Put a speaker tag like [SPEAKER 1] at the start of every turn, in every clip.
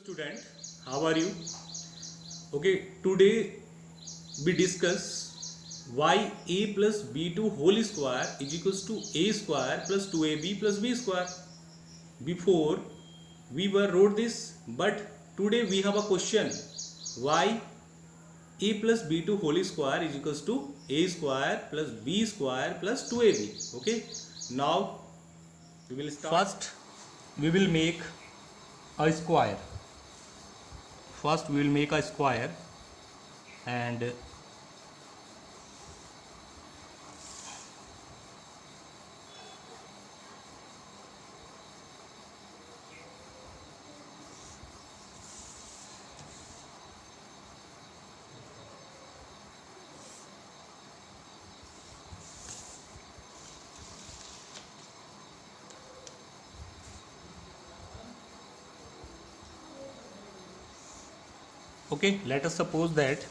[SPEAKER 1] student, how are you? Okay, today we discuss why a plus b2 whole square is equals to a square plus 2ab plus b square. Before we were wrote this, but today we have a question why a plus b2 whole square is equals to a square plus b square plus 2ab. Okay, now we will start. First we will make a square. First we will make a square and okay, let us suppose that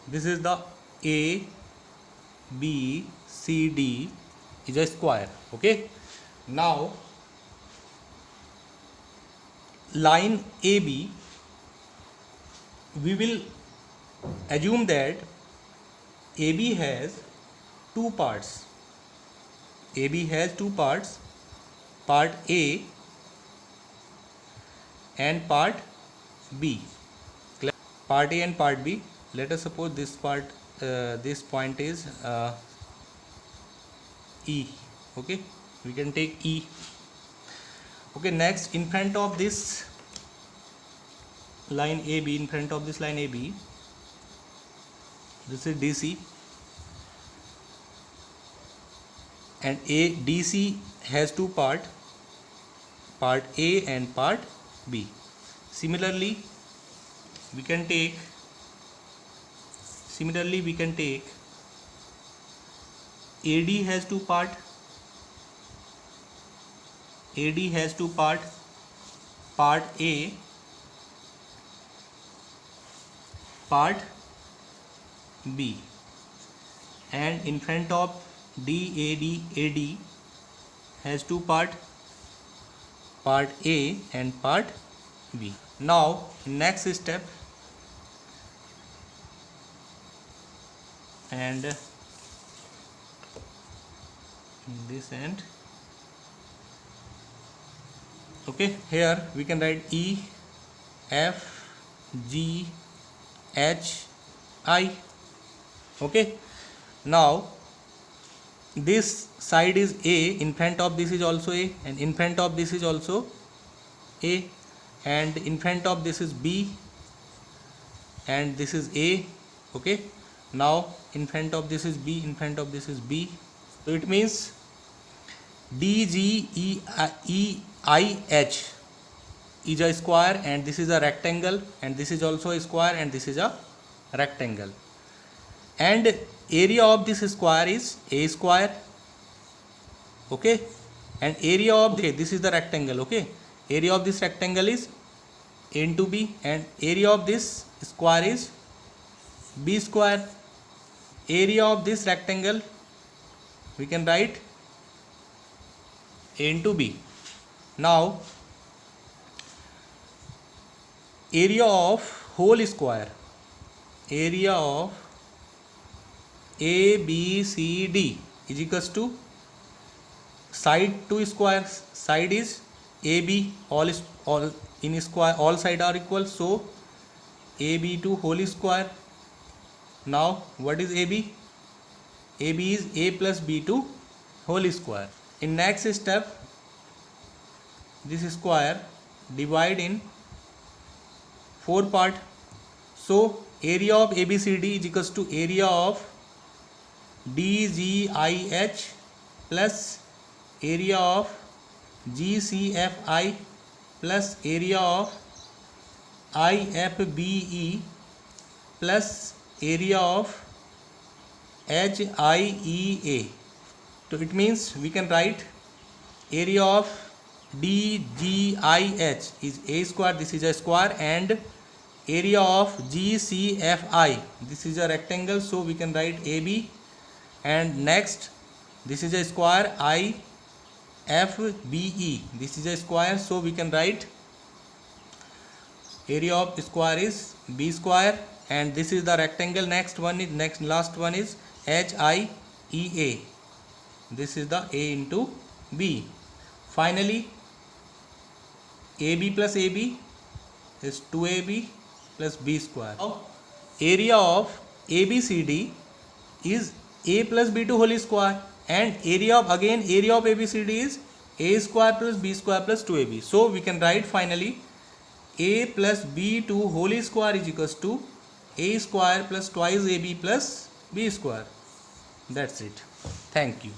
[SPEAKER 1] this is the a b c d is a square. Okay, now line ab, we will assume that ab has two parts. AB has two parts, part A and part B. Part A and part B. Let us suppose this part, this point is E. Okay, we can take E. Okay, next in front of this line AB, in front of this line AB, this is DC. And DC has two parts, part A and part B. Similarly we can take AD has two parts, part A, part B, and in front of AD has two parts, part A and part B. Now next step, and this end. Okay, here we can write E, F, G, H, I. Okay, now this side is A, in front of this is also A, and in front of this is also A, and in front of this is B, and this is A. Okay, now in front of this is B, in front of this is B. So it means DGEIH is a square, and this is a rectangle, and this is also a square, and this is a rectangle, and area of this square is A square. Okay, and area of this is the rectangle. Okay, area of this rectangle is A into B, and area of this square is B square. Area of this rectangle we can write A into B. Now area of whole square, area of ABCD is equals to side to squares. Side is AB, all in square, all side are equal, so AB2 whole square. Now what is AB? AB is A plus B2 whole square. In next step, this square divide in 4 part. So area of ABCD is equals to area of DGIH plus area of GCFI plus area of IFBE plus area of HIEA. So it means we can write area of DGIH is A square, this is a square, and area of GCFI, this is a rectangle, so we can write AB, and next this is a square, IFBE, this is a square, so we can write area of square is b square, and this is the rectangle. Last one is HIEA. This is the A into B. Finally AB plus AB is 2AB plus B square. Now area of ABCD is A plus B2 whole square, and area of ABCD is A square plus B square plus 2AB. So we can write finally A plus B2 whole square is equals to A square plus twice AB plus B square. That's it. Thank you.